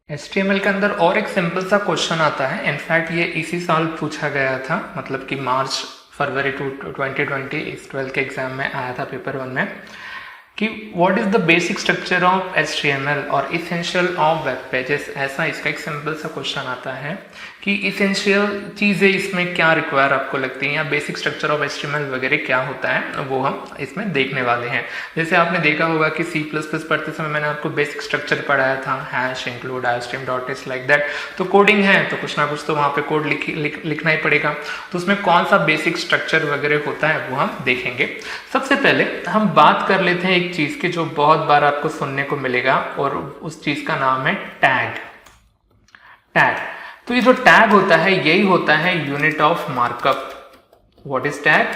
HTML के अंदर और एक सिंपल सा क्वेश्चन आता है। इनफैक्ट ये इसी साल पूछा गया था, मतलब कि मार्च फरवरी 2020 इस 12th के एग्जाम में आया था पेपर 1 में, कि what is the basic structure of HTML और इसेंशियल ऑफ वेब पेजेस। ऐसा इसका एक सिंपल सा क्वेश्चन आता है कि इसेंशियल चीज़ें इसमें क्या रिक्वायर आपको लगती हैं, या बेसिक स्ट्रक्चर ऑफ HTML वगैरह क्या होता है, वो हम इसमें देखने वाले हैं। जैसे आपने देखा होगा कि C++ पढ़ते समय मैंने आपको बेसिक स्ट्रक्चर पढ़ाया था, hash, include, iostream, dot s, like that. तो कोडिंग है तो कुछ ना कुछ तो वहाँ पे कोड लिखना ही पड़ेगा। तो उसमें कौन सा बेसिक स्ट्रक्चर वगैरह होता है वो हम देखेंगे। सबसे पहले हम बात कर लेते हैं एक चीज की जो बहुत बार आपको सुनने को मिलेगा, और उस चीज का नाम है टैग। टैग, तो ये जो टैग होता है यही होता है unit of markup. What is tag?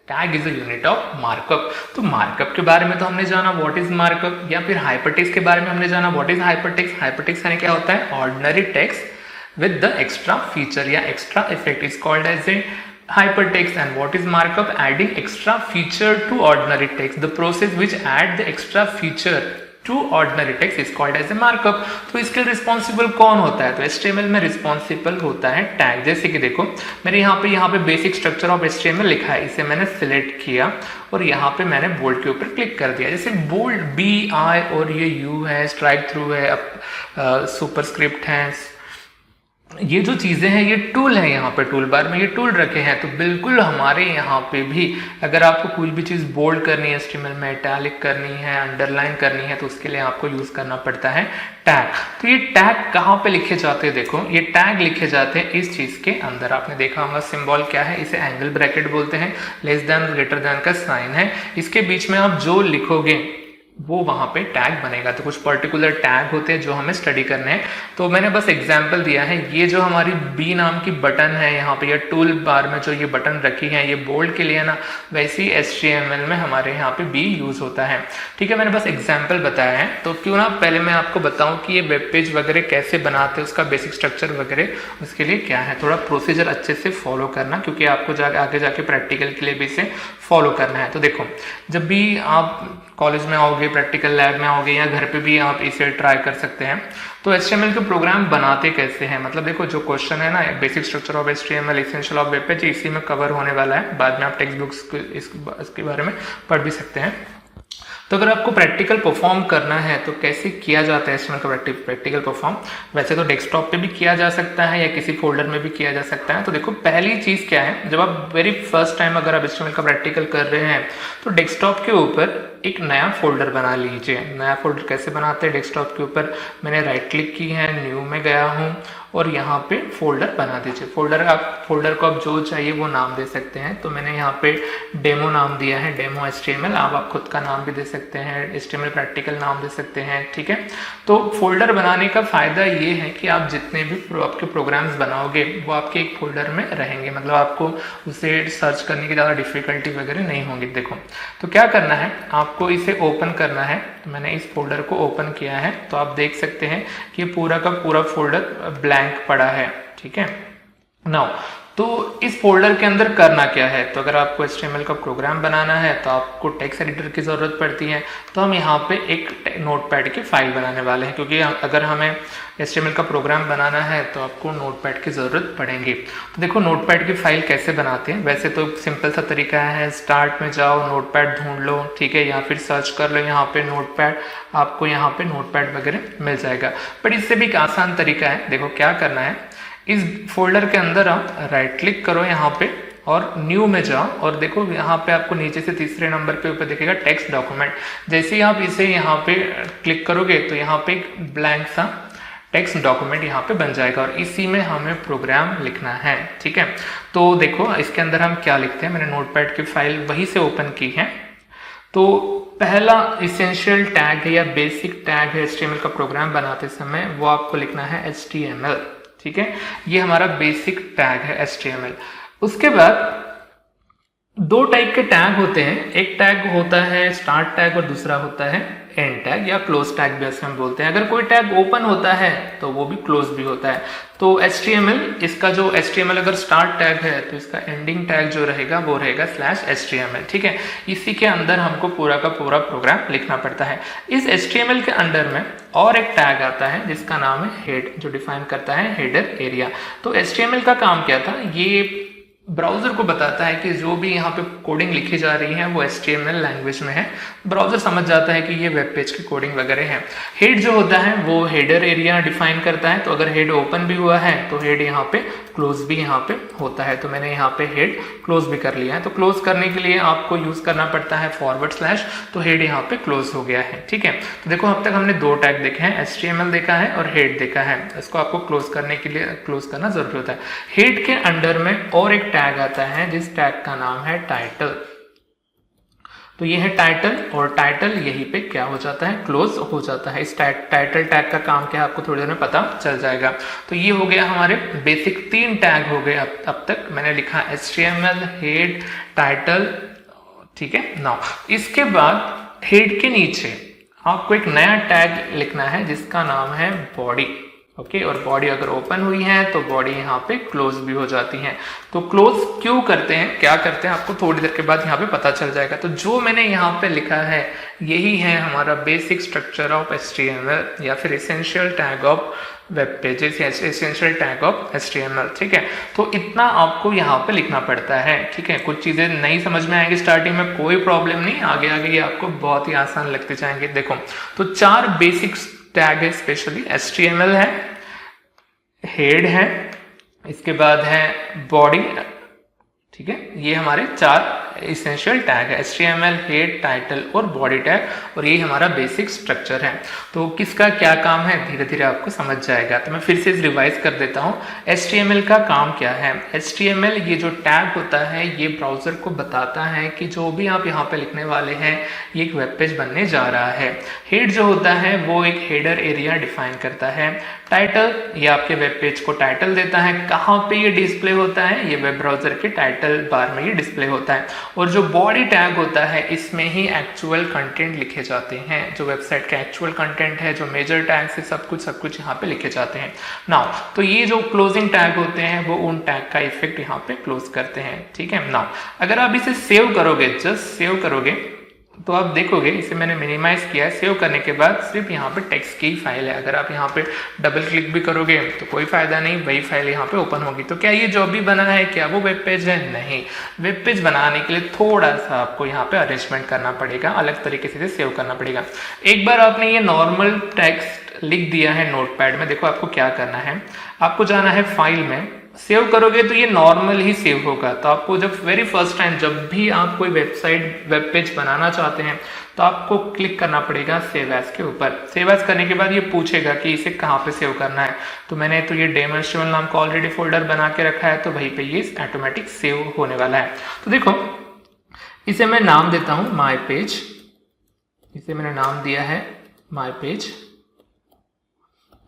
Tag is a unit of markup. तो मार्कअप के बारे में तो हमने जाना व्हाट इज मार्कअप, या फिर हाइपरटेक्स्ट के बारे में हमने जाना व्हाट इज हाइपरटेक्स्ट। हाइपरटेक्स्ट यानी क्या होता है? Ordinary text with the extra feature या extra effect is called as a hypertext. And what is markup? Adding extra feature to ordinary text. The process which add the extra feature to ordinary text is called as a markup. तो इसके responsible कौन होता है? तो HTML में responsible होता है tag. जैसे कि देखो मेरे यहाँ पे बेसिक स्ट्रक्चर ऑफ HTML लिखा है, इसे मैंने सिलेक्ट किया और यहाँ पे मैंने बोल्ड के ऊपर क्लिक कर दिया। जैसे बोल्ड BI और ये U है, स्ट्राइक थ्रू है, सुपरस्क्रिप्ट है, ये जो चीज़ें हैं ये टूल है, यहाँ पे टूल बार में ये टूल रखे हैं। तो बिल्कुल हमारे यहाँ पे भी अगर आपको कोई भी चीज़ बोल्ड करनी है, HTML में इटैलिक करनी है, अंडरलाइन करनी है, तो उसके लिए आपको यूज़ करना पड़ता है टैग। तो ये टैग कहाँ पे लिखे जाते हैं? देखो ये टैग लिखे जाते हैं इस चीज़ के अंदर। आपने देखा होगा सिंबल क्या है, इसे एंगल ब्रैकेट बोलते हैं, लेस देन ग्रेटर देन का साइन है, इसके बीच में आप जो लिखोगे वो वहाँ पे टैग बनेगा। तो कुछ पर्टिकुलर टैग होते हैं जो हमें स्टडी करने हैं। तो मैंने बस एग्जांपल दिया है। ये जो हमारी B नाम की बटन है यहाँ पे, ये टूल बार में जो ये बटन रखी है ये बोल्ड के लिए ना, वैसे ही HTML में हमारे यहाँ पे B यूज होता है। ठीक है, मैंने बस एग्जाम्पल बताया है। तो क्यों ना पहले मैं आपको बताऊँ कि ये वेब पेज वगैरह कैसे बनाते हैं, उसका बेसिक स्ट्रक्चर वगैरह उसके लिए क्या है। थोड़ा प्रोसीजर अच्छे से फॉलो करना, क्योंकि आपको आगे जाके प्रैक्टिकल के लिए भी इसे फॉलो करना है। तो देखो जब भी आप कॉलेज में आओगे, प्रैक्टिकल लैब में आओगे, या घर पे भी आप इसे ट्राई कर सकते हैं। तो HTML के प्रोग्राम बनाते कैसे हैं, मतलब देखो जो क्वेश्चन है ना, basic structure of HTML, essential of web page, इसी में कवर होने वाला है। बाद में आप टेक्स्ट बुक्स इसके बारे में पढ़ भी सकते हैं। तो अगर आपको प्रैक्टिकल परफॉर्म करना है तो कैसे किया जाता है HTML का प्रैक्टिकल परफॉर्म? वैसे तो डेस्कटॉप पे भी किया जा सकता है या किसी फोल्डर में भी किया जा सकता है। तो देखो पहली चीज़ क्या है, जब आप वेरी फर्स्ट टाइम अगर आप HTML का प्रैक्टिकल कर रहे हैं तो डेस्कटॉप के ऊपर एक नया फोल्डर बना लीजिए। नया फोल्डर कैसे बनाते हैं? डेस्कटॉप के ऊपर मैंने राइट क्लिक की है, न्यू में गया हूँ और यहाँ पे फोल्डर बना दीजिए। फोल्डर को आप जो चाहिए वो नाम दे सकते हैं। तो मैंने यहाँ पे डेमो नाम दिया है, डेमो HTML। आप खुद का नाम भी दे सकते हैं, HTML प्रैक्टिकल नाम दे सकते हैं। ठीक है, तो फोल्डर बनाने का फायदा ये है कि आप जितने भी आपके प्रोग्राम्स बनाओगे वो आपके एक फोल्डर में रहेंगे, मतलब आपको उसे सर्च करने की ज़्यादा डिफिकल्टी वगैरह नहीं होगी। देखो तो क्या करना है, आपको इसे ओपन करना है। तो मैंने इस फोल्डर को ओपन किया है, तो आप देख सकते हैं कि पूरा का पूरा फोल्डर ब्लैंक पड़ा है। ठीक है, नाउ तो इस फोल्डर के अंदर करना क्या है? तो अगर आपको HTML का प्रोग्राम बनाना है तो आपको टेक्स्ट एडिटर की ज़रूरत पड़ती है। तो हम यहाँ पे एक नोटपैड की फाइल बनाने वाले हैं, क्योंकि अगर हमें HTML का प्रोग्राम बनाना है तो आपको नोटपैड की ज़रूरत पड़ेगी। तो देखो नोटपैड की फाइल कैसे बनाते हैं। वैसे तो सिंपल सा तरीका है, स्टार्ट में जाओ, नोटपैड ढूंढ लो, ठीक है, या फिर सर्च कर लो यहाँ पे नोटपैड, आपको यहाँ पे नोटपैड वगैरह मिल जाएगा। बट इससे भी एक आसान तरीका है। देखो क्या करना है, इस फोल्डर के अंदर आप राइट क्लिक करो यहाँ पे और न्यू में जाओ, और देखो यहाँ पे आपको नीचे से तीसरे नंबर पे ऊपर दिखेगा टेक्स्ट डॉक्यूमेंट। जैसे ही आप इसे यहाँ पे क्लिक करोगे तो यहाँ पे एक ब्लैंक सा टेक्स्ट डॉक्यूमेंट यहाँ पे बन जाएगा, और इसी में हमें प्रोग्राम लिखना है। ठीक है, तो देखो इसके अंदर हम क्या लिखते हैं। मैंने नोटपैड की फाइल वहीं से ओपन की है। तो पहला इसेंशियल टैग है या बेसिक टैग है HTML का प्रोग्राम बनाते समय, वो आपको लिखना है HTML। ठीक है, ये हमारा बेसिक टैग है HTML। उसके बाद दो टाइप के टैग होते हैं, एक टैग होता है स्टार्ट टैग और दूसरा होता है एंड टैग या क्लोज टैग भी हम बोलते हैं। अगर कोई टैग ओपन होता है तो वो भी क्लोज भी होता है। तो HTML, इसका जो HTML अगर स्टार्ट टैग है तो इसका एंडिंग टैग जो रहेगा वो रहेगा /HTML, ठीक है। इसी के अंदर हमको पूरा का पूरा प्रोग्राम लिखना पड़ता है। इस HTML के अंदर में और एक टैग आता है जिसका नाम है हेड, जो डिफाइन करता है हेडर एरिया। तो HTML का काम क्या था, ये ब्राउजर को बताता है कि जो भी यहाँ पे कोडिंग लिखी जा रही है वो HTML लैंग्वेज में है। ब्राउजर समझ जाता है कि ये वेब पेज की कोडिंग वगैरह है। हेड जो होता है वो हेडर एरिया डिफाइन करता है। तो अगर हेड ओपन भी हुआ है तो हेड यहाँ पे क्लोज भी यहाँ पे होता है। तो मैंने यहाँ पे हेड क्लोज भी कर लिया है। तो क्लोज करने के लिए आपको यूज करना पड़ता है /, तो हेड यहाँ पे क्लोज हो गया है, ठीक है। तो देखो अब तक हमने दो टैग देखे हैं, HTML देखा है और हेड देखा है। इसको आपको क्लोज करने के लिए क्लोज करना जरूरी होता है। हेड के अंडर में और एक टैग आता है जिस टैग का नाम है टाइटल। तो ये है टाइटल, और टाइटल यहीं पे क्या हो जाता है, क्लोज हो जाता है। इस टाइटल टैग का काम क्या है आपको थोड़ी देर में पता चल जाएगा। तो ये हो गया हमारे बेसिक 3 टैग हो गए अब तक मैंने लिखा HTML, हेड, टाइटल, ठीक है। नाउ इसके बाद हेड के नीचे आपको एक नया टैग लिखना है जिसका नाम है बॉडी, ओके। और बॉडी अगर ओपन हुई है तो बॉडी यहाँ पे क्लोज भी हो जाती है। तो क्लोज क्यों करते हैं, क्या करते हैं, आपको थोड़ी देर के बाद यहाँ पे पता चल जाएगा। तो जो मैंने यहाँ पे लिखा है यही है हमारा बेसिक स्ट्रक्चर ऑफ HTML या फिर essential tag of web pages या एसेंशियल टैग ऑफ HTML, ठीक है। तो इतना आपको यहाँ पे लिखना पड़ता है, ठीक है। कुछ चीजें नहीं समझ में आएंगी स्टार्टिंग में, कोई प्रॉब्लम नहीं, आगे आगे ये आपको बहुत ही आसान लगते जाएंगे। देखो तो 4 बेसिक टैग है, स्पेशली HTML है, हेड है, इसके बाद है बॉडी, ठीक है। ये हमारे 4 इसेंशियल टैग है, HTML, हेड, टाइटल और बॉडी टैग, और ये हमारा बेसिक स्ट्रक्चर है। तो किसका क्या काम है धीरे धीरे आपको समझ जाएगा। तो मैं फिर से रिवाइज कर देता हूँ। HTML का काम क्या है, HTML ये जो टैग होता है ये ब्राउजर को बताता है कि जो भी आप यहाँ पे लिखने वाले हैं ये एक वेब पेज बनने जा रहा है। हेड जो होता है वो एक हेडर एरिया डिफाइन करता है। टाइटल ये आपके वेब पेज को टाइटल देता है, कहाँ पे ये डिस्प्ले होता है, ये वेब ब्राउजर के टाइटल बार में ये डिस्प्ले होता है। और जो बॉडी टैग होता है इसमें ही एक्चुअल कंटेंट लिखे जाते हैं, जो वेबसाइट का एक्चुअल कंटेंट है, जो मेजर टैग से सब कुछ यहाँ पे लिखे जाते हैं। नाउ तो ये जो क्लोजिंग टैग होते हैं वो उन टैग का इफेक्ट यहाँ पे क्लोज करते हैं, ठीक है। नाउ अगर आप इसे सेव करोगे, जस्ट सेव करोगे तो आप देखोगे इसे मैंने मिनिमाइज किया है। सेव करने के बाद सिर्फ यहाँ पे टेक्स्ट की फाइल है। अगर आप यहाँ पे डबल क्लिक भी करोगे तो कोई फायदा नहीं, वही फाइल यहाँ पे ओपन होगी। तो क्या ये जो भी बना है क्या वो वेब पेज है? नहीं। वेब पेज बनाने के लिए थोड़ा सा आपको यहाँ पे अरेंजमेंट करना पड़ेगा, अलग तरीके से सेव करना पड़ेगा। एक बार आपने ये नॉर्मल टेक्स्ट लिख दिया है नोटपैड में, देखो आपको क्या करना है, आपको जाना है फाइल में, सेव करोगे तो ये नॉर्मल ही सेव होगा। तो आपको जब वेरी फर्स्ट टाइम जब भी आप कोई वेबसाइट वेब पेज बनाना चाहते हैं तो आपको क्लिक करना पड़ेगा सेव एज के ऊपर। सेव एज करने के बाद ये पूछेगा कि इसे कहाँ पे सेव करना है। तो मैंने तो ये डेमोन्स्ट्रेशन नाम का ऑलरेडी फोल्डर बना के रखा है, तो वहीं पे ये ऑटोमेटिक सेव होने वाला है। तो देखो इसे मैं नाम देता हूँ माई पेज, इसे मैंने नाम दिया है माई पेज।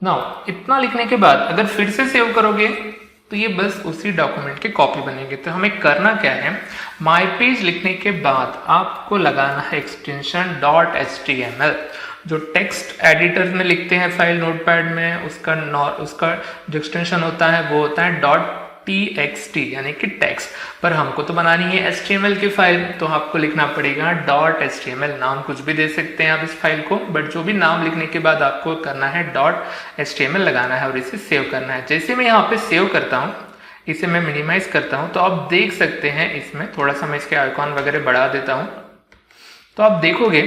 नाउ इतना लिखने के बाद अगर फिर से सेव करोगे तो ये बस उसी डॉक्यूमेंट की कॉपी बनेगी। तो हमें करना क्या है, माई पेज लिखने के बाद आपको लगाना है एक्सटेंशन .html। जो टेक्स्ट एडिटर में लिखते हैं फाइल नोटपैड में, उसका जो एक्सटेंशन होता है वो होता है .txt यानी कि टेक्स्ट। पर हमको तो बनानी है HTML की फाइल, तो आपको लिखना पड़ेगा .html। नाम कुछ भी दे सकते हैं आप इस फाइल को, बट जो भी नाम लिखने के बाद आपको करना है .html लगाना है और इसे सेव करना है। जैसे मैं यहाँ पे सेव करता हूँ, इसे मैं मिनिमाइज करता हूँ, तो आप देख सकते हैं इसमें थोड़ा सा मैं इसके आइकॉन वगैरह बढ़ा देता हूँ, तो आप देखोगे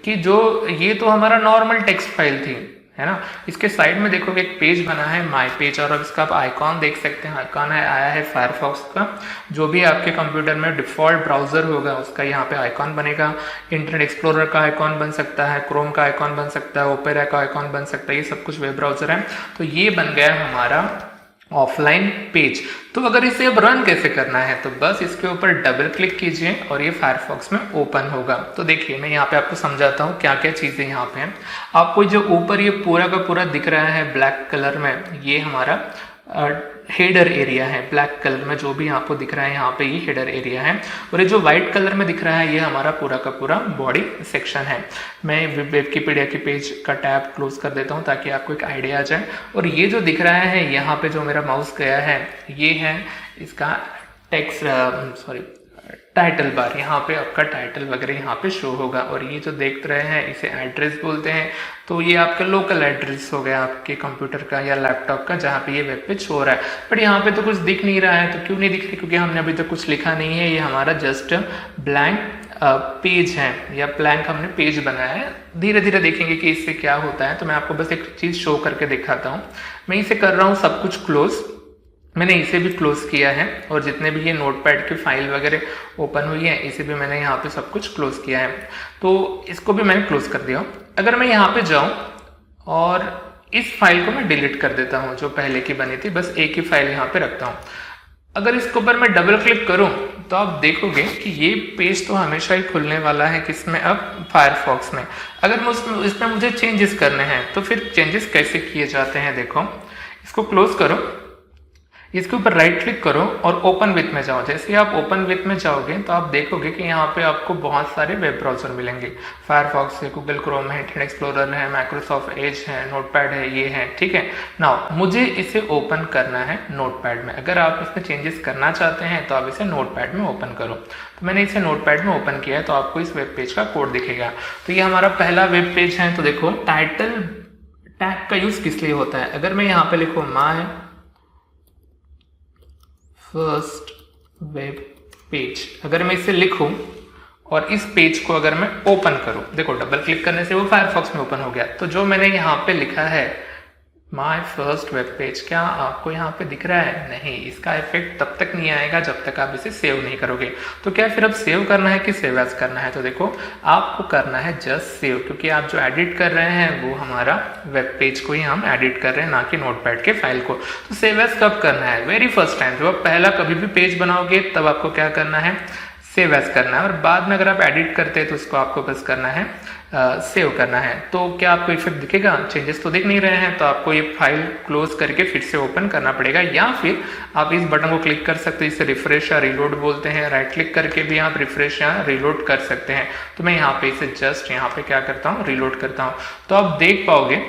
कि जो ये तो हमारा नॉर्मल टेक्स्ट फाइल थी, है ना। इसके साइड में देखोगे एक पेज बना है माई पेज, और अब इसका आप आइकॉन देख सकते हैं। आइकॉन आया है फायरफॉक्स का, जो भी आपके कंप्यूटर में डिफॉल्ट ब्राउजर होगा उसका यहाँ पे आइकॉन बनेगा। इंटरनेट एक्सप्लोरर का आइकॉन बन सकता है, क्रोम का आइकॉन बन सकता है, ओपेरा का आइकॉन बन सकता है, ये सब कुछ वेब ब्राउजर है। तो ये बन गया हमारा ऑफलाइन पेज। तो अगर इसे अब रन कैसे करना है, तो बस इसके ऊपर डबल क्लिक कीजिए और ये फायरफॉक्स में ओपन होगा। तो देखिए मैं यहाँ पे आपको समझाता हूँ क्या क्या चीजें यहाँ पे हैं। आपको जो ऊपर ये पूरा का पूरा दिख रहा है ब्लैक कलर में, ये हमारा हेडर एरिया है, ब्लैक कलर में जो भी आपको दिख रहा है यहाँ पे ये हेडर एरिया है, और ये जो व्हाइट कलर में दिख रहा है ये हमारा पूरा का पूरा बॉडी सेक्शन है। मैं विकिपीडिया के पेज का टैब क्लोज कर देता हूँ ताकि आपको एक आइडिया आ जाए। और ये जो दिख रहा है यहाँ पे जो मेरा माउस गया है ये है इसका टाइटल बार, यहाँ पे आपका टाइटल वगैरह यहाँ पे शो होगा। और ये जो देख रहे हैं इसे एड्रेस बोलते हैं, तो ये आपका लोकल एड्रेस हो गया आपके कंप्यूटर का या लैपटॉप का जहाँ पे ये वेब पेज शो हो रहा है। बट यहाँ पे तो कुछ दिख नहीं रहा है, तो क्यों नहीं दिख रहा? क्योंकि हमने अभी तक कुछ लिखा नहीं है, ये हमारा जस्ट ब्लैंक पेज है या ब्लैंक हमने पेज बनाया है। धीरे धीरे देखेंगे कि इससे क्या होता है। तो मैं आपको बस एक चीज़ शो करके दिखाता हूँ। मैं इसे कर रहा हूँ सब कुछ क्लोज, मैंने इसे भी क्लोज किया है, और जितने भी ये नोटपैड की फाइल वगैरह ओपन हुई है इसे भी मैंने यहाँ पे सब कुछ क्लोज किया है, तो इसको भी मैंने क्लोज कर दिया। अगर मैं यहाँ पे जाऊँ और इस फाइल को मैं डिलीट कर देता हूँ जो पहले की बनी थी, बस एक ही फाइल यहाँ पे रखता हूँ। अगर इसके ऊपर मैं डबल क्लिक करूँ तो आप देखोगे कि ये पेज तो हमेशा ही खुलने वाला है, किसमें? अब फायरफॉक्स में। अगर मैं इसमें मुझे चेंजेस करने हैं तो फिर चेंजेस कैसे किए जाते हैं? देखो, इसको क्लोज करो, इसके ऊपर राइट क्लिक करो और ओपन विथ में जाओ। जैसे आप ओपन विथ में जाओगे तो आप देखोगे कि यहाँ पे आपको बहुत सारे वेब ब्राउजर मिलेंगे। फायरफॉक्स है, गूगल क्रोम है, इंटरनेट एक्सप्लोरर है, माइक्रोसॉफ्ट एज है, नोटपैड है, ये है, ठीक है। नाउ मुझे इसे ओपन करना है नोटपैड में। अगर आप इसमें चेंजेस करना चाहते हैं तो आप इसे नोटपैड में ओपन करो। तो मैंने इसे नोटपैड में ओपन किया है, तो आपको इस वेब पेज का कोड दिखेगा। तो ये हमारा पहला वेब पेज है। तो देखो, टाइटल टैग का यूज किस लिए होता है? अगर मैं यहाँ पे लिखूँ माय फर्स्ट वेब पेज, अगर मैं इसे लिखूं और इस पेज को अगर मैं ओपन करूं, देखो डबल क्लिक करने से वो फायरफॉक्स में ओपन हो गया। तो जो मैंने यहाँ पे लिखा है माय फर्स्ट वेब पेज, क्या आपको यहाँ पे दिख रहा है? नहीं, इसका इफेक्ट तब तक नहीं आएगा जब तक आप इसे सेव नहीं करोगे। तो क्या फिर अब सेव करना है कि सेव एज करना है? तो देखो, आपको करना है जस्ट सेव, क्योंकि आप जो एडिट कर रहे हैं वो हमारा वेब पेज को ही हम एडिट कर रहे हैं, ना कि नोटपैड के फाइल को। तो सेव एज कब करना है? वेरी फर्स्ट टाइम जब आप पहला कभी भी पेज बनाओगे तब आपको क्या करना है? सेव एज करना है। और बाद में अगर आप एडिट करते हैं तो उसको आपको बस करना है सेव करना है। तो क्या आपको इफेक्ट दिखेगा? चेंजेस तो दिख नहीं रहे हैं, तो आपको ये फाइल क्लोज करके फिर से ओपन करना पड़ेगा, या फिर आप इस बटन को क्लिक कर सकते हैं, इसे रिफ्रेश या रिलोड बोलते हैं। राइट क्लिक करके भी आप रिफ्रेश या रिलोड कर सकते हैं। तो मैं यहाँ पे इसे जस्ट यहाँ पे क्या करता हूँ? रिलोड करता हूँ। तो आप देख पाओगे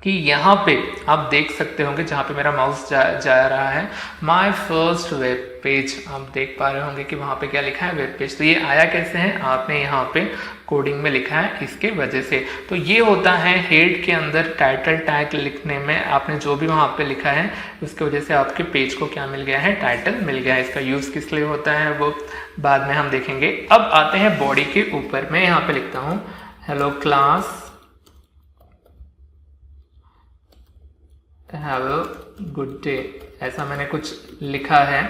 कि यहाँ पे आप देख सकते होंगे जहाँ पे मेरा माउस जा रहा है, माय फर्स्ट वेब पेज, आप देख पा रहे होंगे कि वहाँ पे क्या लिखा है? Web page. तो ये आया कैसे है? आपने यहाँ पे कोडिंग में लिखा है इसके वजह से। तो ये होता है हेड के अंदर टाइटल टैग लिखने में आपने जो भी वहाँ पे लिखा है उसकी वजह से आपके पेज को क्या मिल गया है? टाइटल मिल गया है। इसका यूज किस लिए होता है वो बाद में हम देखेंगे। अब आते हैं बॉडी के ऊपर। मैं यहाँ पे लिखता हूँ hello class, have a good day, ऐसा मैंने कुछ लिखा है,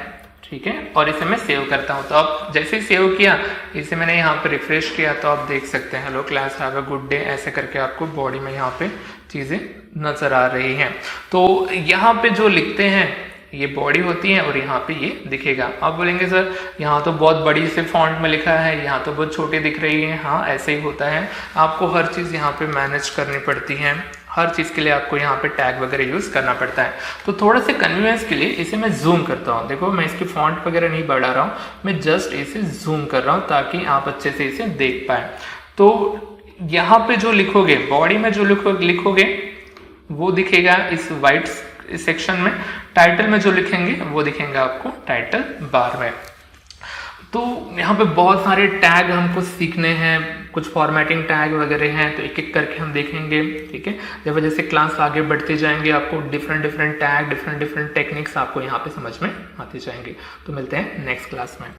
ठीक है। और इसे मैं सेव करता हूँ। तो अब जैसे ही सेव किया, इसे मैंने यहाँ पे रिफ्रेश किया तो आप देख सकते हैं hello class have a good day, ऐसे करके आपको बॉडी में यहाँ पे चीज़ें नज़र आ रही हैं। तो यहाँ पे जो लिखते हैं ये बॉडी होती है और यहाँ पे ये दिखेगा। आप बोलेंगे सर यहाँ तो बहुत बड़ी से फॉन्ट में लिखा है, यहाँ तो बहुत छोटी दिख रही है। हाँ, ऐसे ही होता है, आपको हर चीज़ यहाँ पे मैनेज करनी पड़ती है। हर चीज़ के लिए आपको यहाँ पे टैग वगैरह यूज़ करना पड़ता है। तो थोड़ा सा कन्वीनियंस के लिए इसे मैं जूम करता हूँ। देखो, मैं इसकी फॉन्ट वगैरह नहीं बढ़ा रहा हूँ, मैं जस्ट इसे जूम कर रहा हूँ ताकि आप अच्छे से इसे देख पाए। तो यहाँ पे जो लिखोगे, बॉडी में जो लिखोगे वो दिखेगा इस वाइट सेक्शन में। टाइटल में जो लिखेंगे वो दिखेंगे आपको टाइटल बार में। तो यहाँ पे बहुत सारे टैग हमको सीखने हैं, कुछ फॉर्मेटिंग टैग वगैरह हैं, तो एक एक करके हम देखेंगे, ठीक है। जब जैसे क्लास आगे बढ़ते जाएंगे आपको डिफरेंट टैग, डिफरेंट टेक्निक्स आपको यहाँ पे समझ में आते जाएंगे। तो मिलते हैं नेक्स्ट क्लास में।